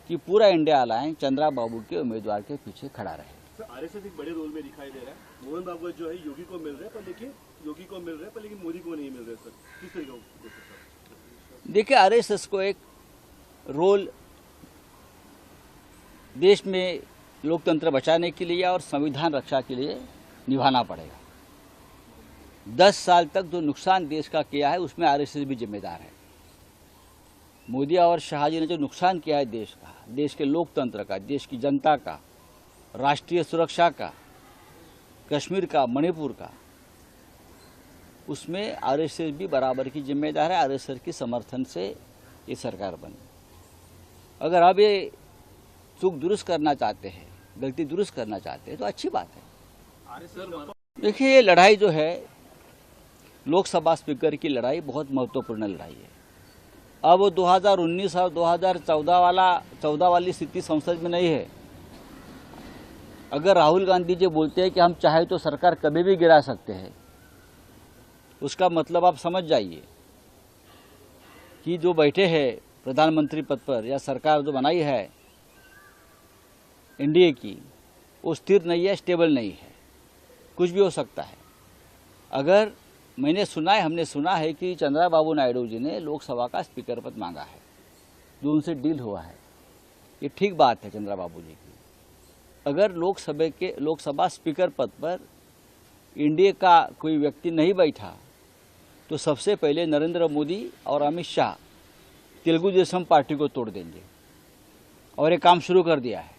कि पूरा India alliance Chandra बाबू के उम्मीदवार के पीछे खड़ा रहे। सर आरएसएस एक बड़े रोल में दिखाई दे रहा है। मोहन भागवत जो है योगी को मिल रहे हैं पर लेकिन मोदी को नहीं मिल रहे। सर किस तरीके का? देखिए, आरएसएस को एक रोल देश में लोकतंत्र बचाने के लिए और संविधान रक्षा के लिए निभाना पड़ेगा। 10 साल तक जो नुकसान देश का किया है उसमें आरएसएस भी जिम्मेदार है। मोदी और शाह जी ने जो नुकसान किया है देश का, देश के लोकतंत्र का, देश की जनता का, राष्ट्रीय सुरक्षा का, कश्मीर का, मणिपुर का, उसमें आरएसएस भी बराबर की जिम्मेदार है। आरएसएस के समर्थन से ये सरकार बनी। अगर अब ये चूक दुरुस्त करना चाहते हैं, गलती दुरुस्त करना चाहते हैं तो अच्छी बात है। देखिए, ये लड़ाई जो है लोकसभा स्पीकर की लड़ाई बहुत महत्वपूर्ण लड़ाई है। अब 2019 और 2014 वाली स्थिति संसद में नहीं है। अगर राहुल गांधी जी बोलते हैं कि हम चाहे तो सरकार कभी भी गिरा सकते हैं, उसका मतलब आप समझ जाइए कि जो बैठे हैं प्रधानमंत्री पद पर या सरकार जो बनाई है एनडीए की, वो स्थिर नहीं है, स्टेबल नहीं है, कुछ भी हो सकता है। अगर हमने सुना है कि चंद्रबाबू नायडू जी ने लोकसभा का स्पीकर पद मांगा है, जो उनसे डील हुआ है। ये ठीक बात है चंद्रबाबू जी की। अगर लोकसभा स्पीकर पद पर एनडीए का कोई व्यक्ति नहीं बैठा तो सबसे पहले नरेंद्र मोदी और अमित शाह तेलुगु देशम पार्टी को तोड़ देंगे, और ये काम शुरू कर दिया है।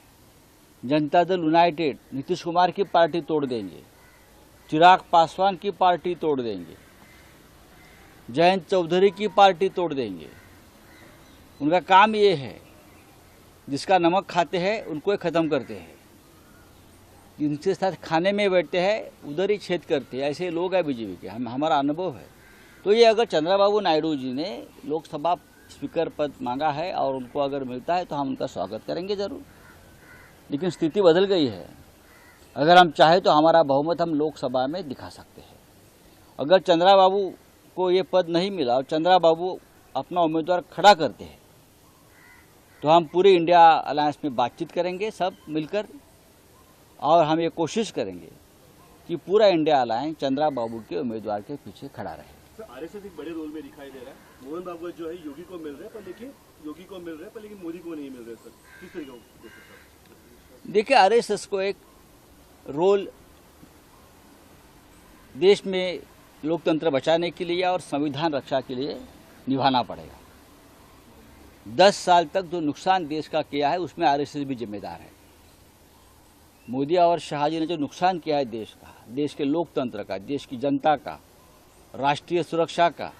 जनता दल यूनाइटेड नीतीश कुमार की पार्टी तोड़ देंगे, चिराग पासवान की पार्टी तोड़ देंगे, जयंत चौधरी की पार्टी तोड़ देंगे। उनका काम ये है, जिसका नमक खाते हैं उनको ही ख़त्म करते हैं, जिनके साथ खाने में बैठते हैं उधर ही छेद करते हैं। ऐसे लोग हैं बीजेपी के, हमारा अनुभव है। तो ये अगर चंद्रबाबू नायडू जी ने लोकसभा स्पीकर पद मांगा है और उनको अगर मिलता है तो हम उनका स्वागत करेंगे ज़रूर। लेकिन स्थिति बदल गई है। अगर हम चाहें तो हमारा बहुमत हम लोकसभा में दिखा सकते हैं। अगर चंद्रबाबू को ये पद नहीं मिला और चंद्रबाबू अपना उम्मीदवार खड़ा करते हैं तो हम पूरे इंडिया अलायंस में बातचीत करेंगे सब मिलकर, और हम ये कोशिश करेंगे कि पूरा इंडिया अलायंस चंद्रबाबू के उम्मीदवार के पीछे खड़ा रहे। सर आरएसएस एक बड़े रोल में दिखाई दे रहा है। मोहन भागवत जो है योगी को मिल रहे हैं पर लेकिन मोदी को नहीं मिल रहे। सर किस तरीके का? देखिए, आरएसएस को एक रोल देश में लोकतंत्र बचाने के लिए और संविधान रक्षा के लिए निभाना पड़ेगा। 10 साल तक जो नुकसान देश का किया है उसमें आरएसएस भी जिम्मेदार है। मोदी और शाह जी ने जो नुकसान किया है देश का, देश के लोकतंत्र का, देश की जनता का, राष्ट्रीय सुरक्षा का,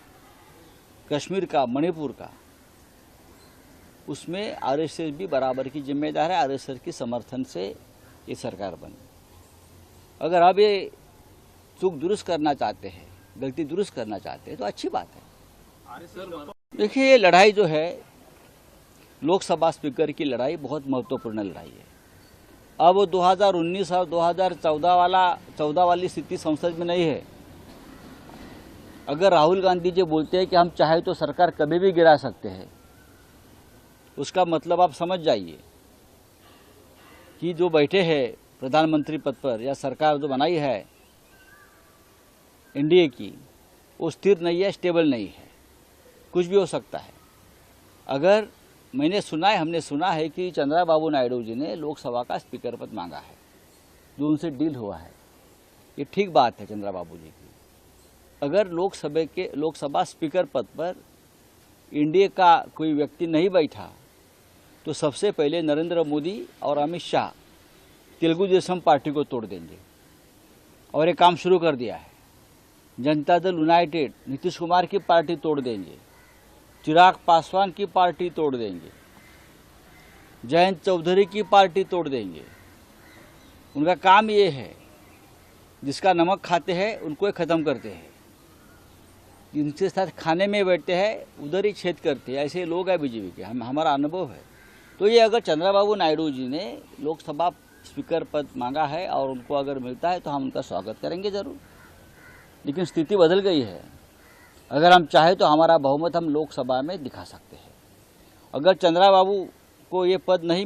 कश्मीर का, मणिपुर का, उसमें आरएसएस भी बराबर की जिम्मेदार है। आरएसएस के समर्थन से ये सरकार बनी। अगर अब ये चूक दुरुस्त करना चाहते हैं, गलती दुरुस्त करना चाहते हैं तो अच्छी बात है। देखिए, ये लड़ाई जो है लोकसभा स्पीकर की लड़ाई बहुत महत्वपूर्ण लड़ाई है। अब 2019 और 2014 वाली स्थिति संसद में नहीं है। अगर राहुल गांधी जी बोलते हैं कि हम चाहे तो सरकार कभी भी गिरा सकते हैं, उसका मतलब आप समझ जाइए कि जो बैठे हैं प्रधानमंत्री पद पर या सरकार जो बनाई है एनडीए की, वो स्थिर नहीं है, स्टेबल नहीं है, कुछ भी हो सकता है। अगर हमने सुना है कि चंद्रबाबू नायडू जी ने लोकसभा का स्पीकर पद मांगा है, जो उनसे डील हुआ है। ये ठीक बात है चंद्रबाबू जी की। अगर लोकसभा स्पीकर पद पर एनडीए का कोई व्यक्ति नहीं बैठा तो सबसे पहले नरेंद्र मोदी और अमित शाह तेलुगु देशम पार्टी को तोड़ देंगे, और ये काम शुरू कर दिया है। जनता दल यूनाइटेड नीतीश कुमार की पार्टी तोड़ देंगे, चिराग पासवान की पार्टी तोड़ देंगे, जयंत चौधरी की पार्टी तोड़ देंगे। उनका काम ये है, जिसका नमक खाते हैं उनको ही ख़त्म करते हैं, जिनके साथ खाने में बैठते हैं उधर ही छेद करते हैं। ऐसे लोग हैं बीजेपी के, हमारा अनुभव है। तो ये अगर चंद्रबाबू नायडू जी ने लोकसभा स्पीकर पद मांगा है और उनको अगर मिलता है तो हम उनका स्वागत करेंगे ज़रूर। लेकिन स्थिति बदल गई है। अगर हम चाहें तो हमारा बहुमत हम लोकसभा में दिखा सकते हैं। अगर चंद्रबाबू को ये पद नहीं